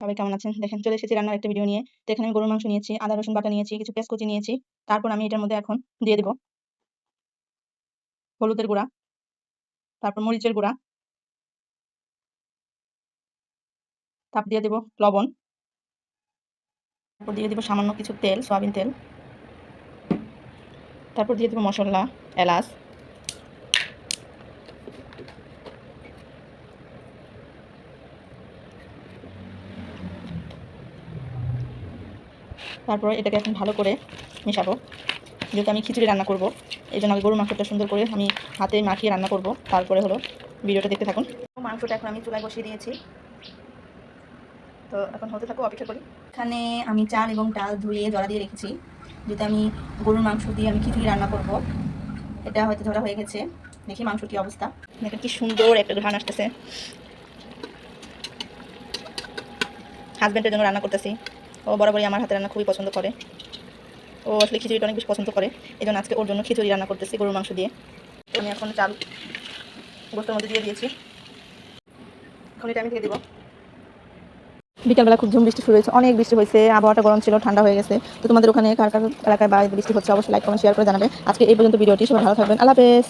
সবাই কেমন আছেন? দেখেন চলে এসেছি রান্নার একটা ভিডিও নিয়ে। তো এখানে আমি গরুর মাংস নিয়েছি, আদা রসুন বাটা নিয়েছি, কিছু পেঁয়াজ কুচি নিয়েছি। তারপর আমি এটার মধ্যে এখন দিয়ে দেব হলুদের গুঁড়া, তারপর মরিচের গুঁড়া, তারপর দিয়ে দেব লবণ, তারপর দিয়ে দেব সামান্য কিছু তেল, সয়াবিন তেল, তারপর দিয়ে দেব মশলা, এলাচ, তারপর এটাকে এখন ভালো করে মেশাবো। যেহেতু আমি খিচুড়ি রান্না করব, এই জন্য আমি গরুর মাংসটা সুন্দর করে আমি হাতে মাখিয়ে রান্না করব। তারপরে হলো ভিডিওটা দেখতে থাকুন। মাংসটা এখন আমি চুলায় বসিয়ে দিয়েছি, তো এখন হতে থাকো, অপেক্ষা করি। এখানে আমি চাল এবং ডাল ধুয়ে জড়া দিয়ে রেখেছি, যেহেতু আমি গরুর মাংস দিয়ে আমি খিচুড়ি রান্না করব। এটা হয়তো ঝরা হয়ে গেছে, দেখি মাংস কি অবস্থা। দেখেন কি সুন্দর একটা ঘ্রাণ আসতেছে। হাজব্যান্ডের জন্য রান্না করতেছি, ও বরাবরই আমার হাতে রান্না খুবই পছন্দ করে। ও আসলে খিচুড়িটা অনেক বেশি পছন্দ করে, এই জন্য আজকে ওর জন্য খিচুড়ি রান্না করতেছি গরুর মাংস দিয়ে। আমি এখন চাল গোস্তের মধ্যে দিয়ে দিয়েছি, এখন এটা আমি দিয়ে দিব। বিকালবেলা খুব ঝুম বৃষ্টি শুরু হয়েছে, অনেক বৃষ্টি হয়েছে, আবহাওয়াটা গরম ছিল, ঠান্ডা হয়ে গেছে। তো তোমাদের ওখানে কার কার এলাকায় বা বৃষ্টি হচ্ছে অবশ্যই লাইক কমেন্ট শেয়ার করে জানাবে। আজকে এই পর্যন্ত ভিডিওটি, সবাই ভালো থাকবেন, আল্লাহ হাফেজ।